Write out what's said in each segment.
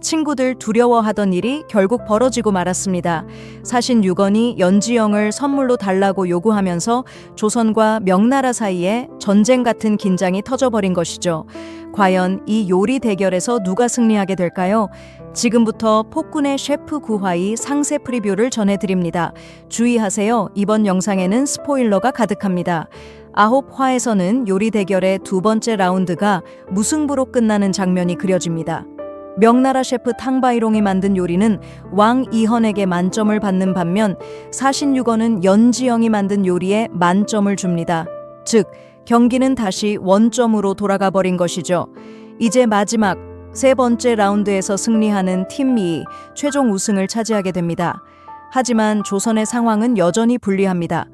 친구들 두려워하던 일이 결국 벌어지고 말았습니다. 사신 6원이 연지영을 선물로 달라고 요구하면서 조선과 명나라 사이에 전쟁 같은 긴장이 터져버린 것이죠. 과연 이 요리 대결에서 누가 승리하게 될까요? 지금부터 폭군의 셰프 구화의 상세 프리뷰를 전해드립니다. 주의하세요. 이번 영상에는 스포일러가 가득합니다. 9화에서는 요리 대결의 두 번째 라운드가 무승부로 끝나는 장면이 그려집니다. 명나라 셰프 탕바이롱이 만든 요리는 왕 이헌에게 만점을 받는 반면 사신 6원은 연지영이 만든 요리에 만점을 줍니다. 즉, 경기는 다시 원점으로 돌아가 버린 것이죠. 이제 마지막 세 번째 라운드에서 승리하는 팀 미이 최종 우승을 차지하게 됩니다. 하지만 조선의 상황은 여전히 불리합니다.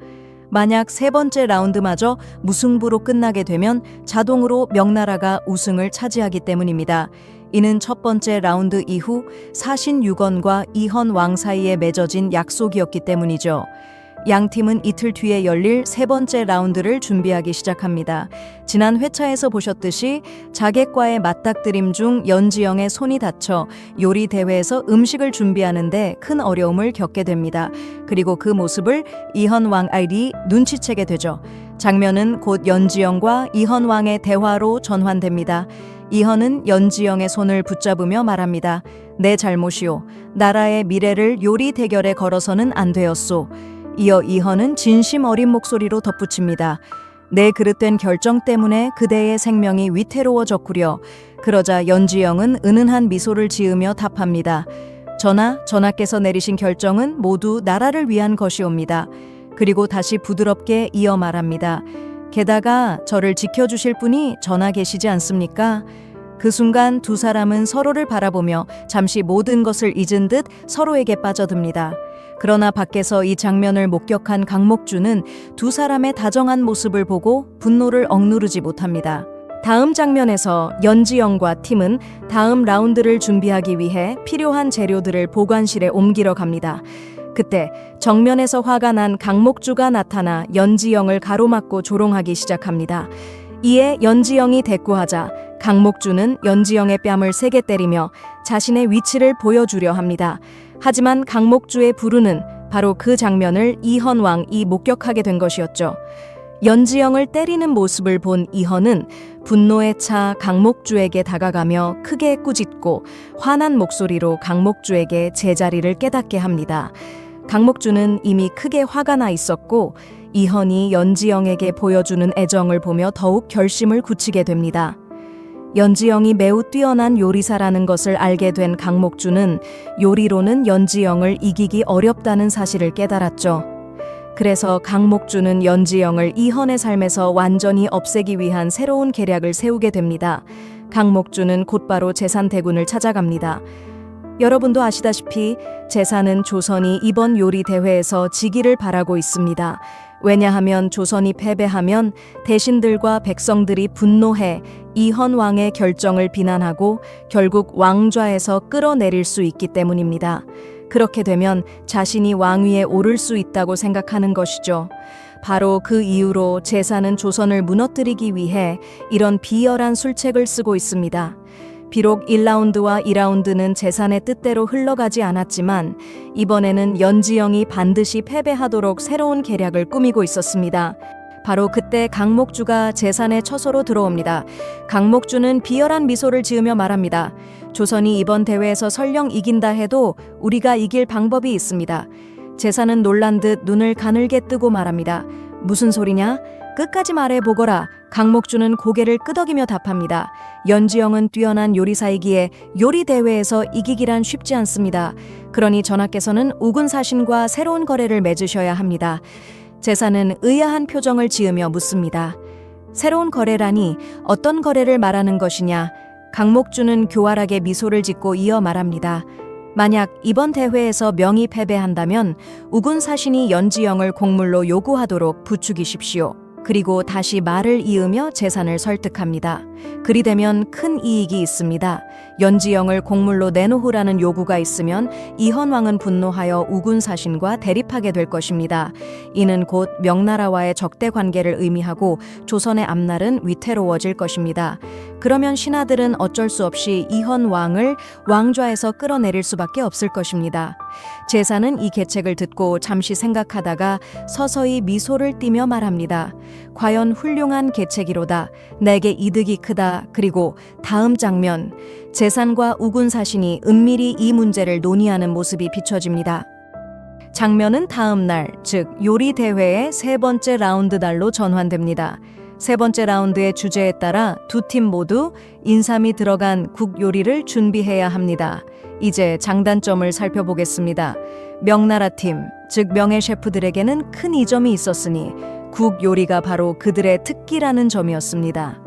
만약 세 번째 라운드마저 무승부로 끝나게 되면 자동으로 명나라가 우승을 차지하기 때문입니다. 이는 첫 번째 라운드 이후 사신 6원과 이헌 왕 사이에 맺어진 약속이었기 때문이죠. 양 팀은 이틀 뒤에 열릴 세 번째 라운드를 준비하기 시작합니다. 지난 회차에서 보셨듯이 자객과의 맞닥뜨림 중 연지영의 손이 다쳐 요리 대회에서 음식을 준비하는데 큰 어려움을 겪게 됩니다. 그리고 그 모습을 이헌 왕알이 눈치채게 되죠. 장면은 곧 연지영과 이헌 왕의 대화로 전환됩니다. 이헌은 연지영의 손을 붙잡으며 말합니다. 내 잘못이오. 나라의 미래를 요리 대결에 걸어서는 안 되었소. 이어 이헌은 진심 어린 목소리로 덧붙입니다. 내 그릇된 결정 때문에 그대의 생명이 위태로워졌구려. 그러자 연지영은 은은한 미소를 지으며 답합니다. 전하께서 내리신 결정은 모두 나라를 위한 것이옵니다. 그리고 다시 부드럽게 이어 말합니다. 게다가 저를 지켜주실 분이 전하 계시지 않습니까? 그 순간 두 사람은 서로를 바라보며 잠시 모든 것을 잊은 듯 서로에게 빠져듭니다. 그러나 밖에서 이 장면을 목격한 강목주는 두 사람의 다정한 모습을 보고 분노를 억누르지 못합니다. 다음 장면에서 연지영과 팀은 다음 라운드를 준비하기 위해 필요한 재료들을 보관실에 옮기러 갑니다. 그때 정면에서 화가 난 강목주가 나타나 연지영을 가로막고 조롱하기 시작합니다. 이에 연지영이 대꾸하자 강목주는 연지영의 뺨을 세게 때리며 자신의 위치를 보여주려 합니다. 하지만 강목주의 부르는 바로 그 장면을 이헌 왕이 목격하게 된 것이었죠. 연지영을 때리는 모습을 본 이헌은 분노에 차 강목주에게 다가가며 크게 꾸짖고 화난 목소리로 강목주에게 제자리를 깨닫게 합니다. 강목주는 이미 크게 화가 나 있었고 이헌이 연지영에게 보여주는 애정을 보며 더욱 결심을 굳히게 됩니다. 연지영이 매우 뛰어난 요리사라는 것을 알게 된 강목주는 요리로는 연지영을 이기기 어렵다는 사실을 깨달았죠. 그래서 강목주는 연지영을 이헌의 삶에서 완전히 없애기 위한 새로운 계략을 세우게 됩니다. 강목주는 곧바로 제산대군을 찾아갑니다. 여러분도 아시다시피 제산은 조선이 이번 요리 대회에서 지기를 바라고 있습니다. 왜냐하면 조선이 패배하면 대신들과 백성들이 분노해 이헌 왕의 결정을 비난하고 결국 왕좌에서 끌어내릴 수 있기 때문입니다. 그렇게 되면 자신이 왕위에 오를 수 있다고 생각하는 것이죠. 바로 그 이유로 제산은 조선을 무너뜨리기 위해 이런 비열한 술책을 쓰고 있습니다. 비록 1라운드와 2라운드는 제산의 뜻대로 흘러가지 않았지만 이번에는 연지영이 반드시 패배하도록 새로운 계략을 꾸미고 있었습니다. 바로 그때 강목주가 제산의 처소로 들어옵니다. 강목주는 비열한 미소를 지으며 말합니다. 조선이 이번 대회에서 설령 이긴다 해도 우리가 이길 방법이 있습니다. 제산은 놀란 듯 눈을 가늘게 뜨고 말합니다. 무슨 소리냐? 끝까지 말해보거라. 강목주는 고개를 끄덕이며 답합니다. 연지영은 뛰어난 요리사이기에 요리 대회에서 이기기란 쉽지 않습니다. 그러니 전하께서는 우군사신과 새로운 거래를 맺으셔야 합니다. 제산은 의아한 표정을 지으며 묻습니다. 새로운 거래라니 어떤 거래를 말하는 것이냐? 강목주는 교활하게 미소를 짓고 이어 말합니다. 만약 이번 대회에서 명이 패배한다면 우군사신이 연지영을 공물로 요구하도록 부추기십시오. 그리고 다시 말을 이으며 제산을 설득합니다. 그리 되면 큰 이익이 있습니다. 연지영을 공물로 내놓으라는 요구가 있으면 이헌왕은 분노하여 우군사신과 대립하게 될 것입니다. 이는 곧 명나라와의 적대 관계를 의미하고 조선의 앞날은 위태로워질 것입니다. 그러면 신하들은 어쩔 수 없이 이헌왕을 왕좌에서 끌어내릴 수밖에 없을 것입니다. 제사는 이 계책을 듣고 잠시 생각하다가 서서히 미소를 띠며 말합니다. 과연 훌륭한 계책이로다. 내게 이득이 크다. 그리고 다음 장면, 제산과 우군사신이 은밀히 이 문제를 논의하는 모습이 비춰집니다. 장면은 다음 날, 즉 요리 대회의 세 번째 라운드 날로 전환됩니다. 세 번째 라운드의 주제에 따라 두 팀 모두 인삼이 들어간 국 요리를 준비해야 합니다. 이제 장단점을 살펴보겠습니다. 명나라 팀, 즉 명예 셰프들에게는 큰 이점이 있었으니 국 요리가 바로 그들의 특기라는 점이었습니다.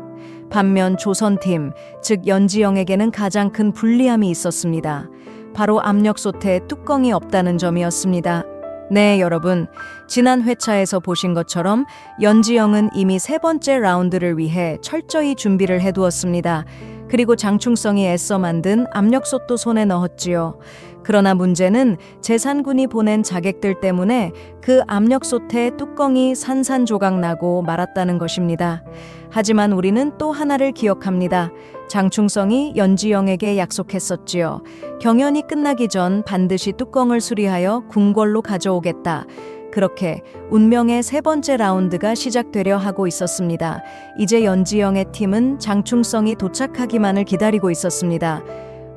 반면 조선팀, 즉 연지영에게는 가장 큰 불리함이 있었습니다. 바로 압력솥에 뚜껑이 없다는 점이었습니다. 네, 여러분. 지난 회차에서 보신 것처럼 연지영은 이미 세 번째 라운드를 위해 철저히 준비를 해두었습니다. 그리고 장충성이 애써 만든 압력솥도 손에 넣었지요. 그러나 문제는 제산군이 보낸 자객들 때문에 그 압력솥의 뚜껑이 산산조각 나고 말았다는 것입니다. 하지만 우리는 또 하나를 기억합니다. 장충성이 연지영에게 약속했었지요. 경연이 끝나기 전 반드시 뚜껑을 수리하여 궁궐로 가져오겠다. 그렇게 운명의 세 번째 라운드가 시작되려 하고 있었습니다. 이제 연지영의 팀은 장충성이 도착하기만을 기다리고 있었습니다.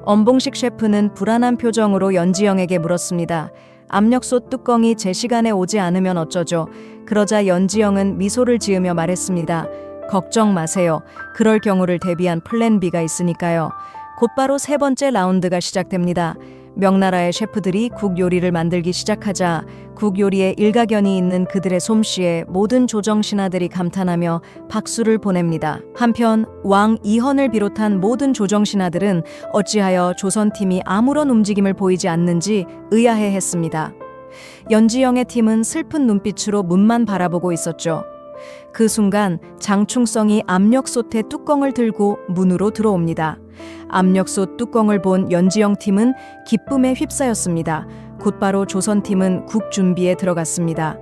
엄봉식 셰프는 불안한 표정으로 연지영에게 물었습니다. 압력솥 뚜껑이 제 시간에 오지 않으면 어쩌죠? 그러자 연지영은 미소를 지으며 말했습니다. 걱정 마세요. 그럴 경우를 대비한 플랜 B가 있으니까요. 곧바로 세 번째 라운드가 시작됩니다. 명나라의 셰프들이 국 요리를 만들기 시작하자 국 요리에 일가견이 있는 그들의 솜씨에 모든 조정 신하들이 감탄하며 박수를 보냅니다. 한편 왕 이헌을 비롯한 모든 조정 신하들은 어찌하여 조선팀이 아무런 움직임을 보이지 않는지 의아해했습니다. 연지영의 팀은 슬픈 눈빛으로 문만 바라보고 있었죠. 그 순간 장충성이 압력솥의 뚜껑을 들고 문으로 들어옵니다. 압력솥 뚜껑을 본 연지영 팀은 기쁨에 휩싸였습니다. 곧바로 조선팀은 국 준비에 들어갔습니다.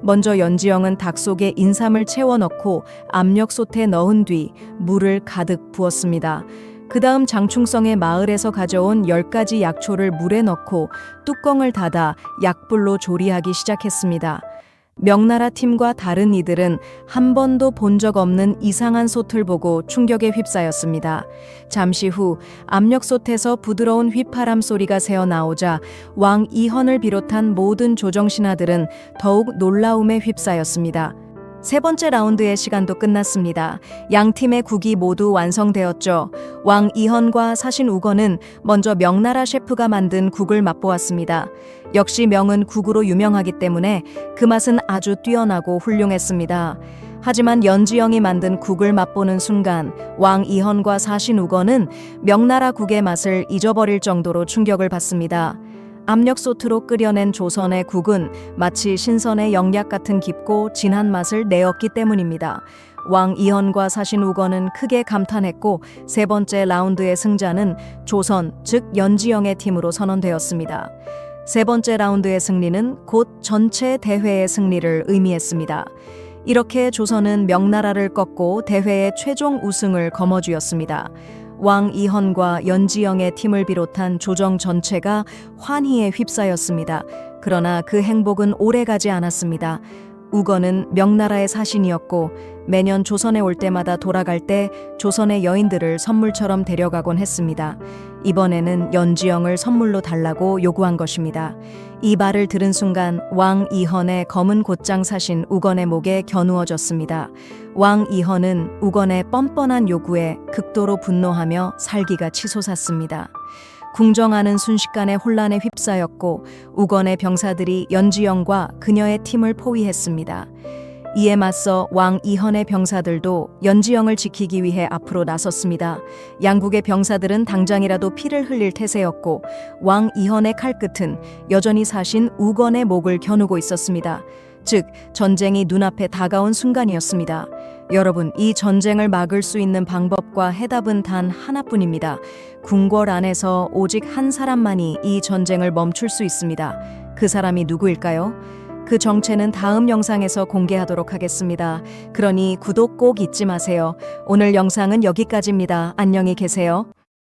먼저 연지영은 닭 속에 인삼을 채워 넣고 압력솥에 넣은 뒤 물을 가득 부었습니다. 그 다음 장충성의 마을에서 가져온 10가지 약초를 물에 넣고 뚜껑을 닫아 약불로 조리하기 시작했습니다. 명나라 팀과 다른 이들은 한 번도 본 적 없는 이상한 솥을 보고 충격에 휩싸였습니다. 잠시 후 압력솥에서 부드러운 휘파람 소리가 새어 나오자 왕 이헌을 비롯한 모든 조정 신하들은 더욱 놀라움에 휩싸였습니다. 세 번째 라운드의 시간도 끝났습니다. 양 팀의 국이 모두 완성되었죠. 왕 이헌과 사신 우건은 먼저 명나라 셰프가 만든 국을 맛보았습니다. 역시 명은 국으로 유명하기 때문에 그 맛은 아주 뛰어나고 훌륭했습니다. 하지만 연지영이 만든 국을 맛보는 순간 왕 이헌과 사신 우건은 명나라 국의 맛을 잊어버릴 정도로 충격을 받습니다. 압력솥으로 끓여낸 조선의 국은 마치 신선의 영약 같은 깊고 진한 맛을 내었기 때문입니다. 왕 이헌과 사신 우건은 크게 감탄했고 세 번째 라운드의 승자는 조선, 즉 연지영의 팀으로 선언되었습니다. 세 번째 라운드의 승리는 곧 전체 대회의 승리를 의미했습니다. 이렇게 조선은 명나라를 꺾고 대회의 최종 우승을 거머쥐었습니다. 왕 이헌과 연지영의 팀을 비롯한 조정 전체가 환희에 휩싸였습니다. 그러나 그 행복은 오래가지 않았습니다. 우건은 명나라의 사신이었고 매년 조선에 올 때마다 돌아갈 때 조선의 여인들을 선물처럼 데려가곤 했습니다. 이번에는 연지영을 선물로 달라고 요구한 것입니다. 이 말을 들은 순간 왕 이헌의 검은 곧장 사신 우건의 목에 겨누어졌습니다. 왕 이헌은 우건의 뻔뻔한 요구에 극도로 분노하며 살기가 치솟았습니다. 궁정하는 순식간에 혼란에 휩싸였고 우건의 병사들이 연지영과 그녀의 팀을 포위했습니다. 이에 맞서 왕 이헌의 병사들도 연지영을 지키기 위해 앞으로 나섰습니다. 양국의 병사들은 당장이라도 피를 흘릴 태세였고 왕 이헌의 칼끝은 여전히 사신 우건의 목을 겨누고 있었습니다. 즉 전쟁이 눈앞에 다가온 순간이었습니다. 여러분, 이 전쟁을 막을 수 있는 방법과 해답은 단 하나뿐입니다. 궁궐 안에서 오직 한 사람만이 이 전쟁을 멈출 수 있습니다. 그 사람이 누구일까요? 그 정체는 다음 영상에서 공개하도록 하겠습니다. 그러니 구독 꼭 잊지 마세요. 오늘 영상은 여기까지입니다. 안녕히 계세요.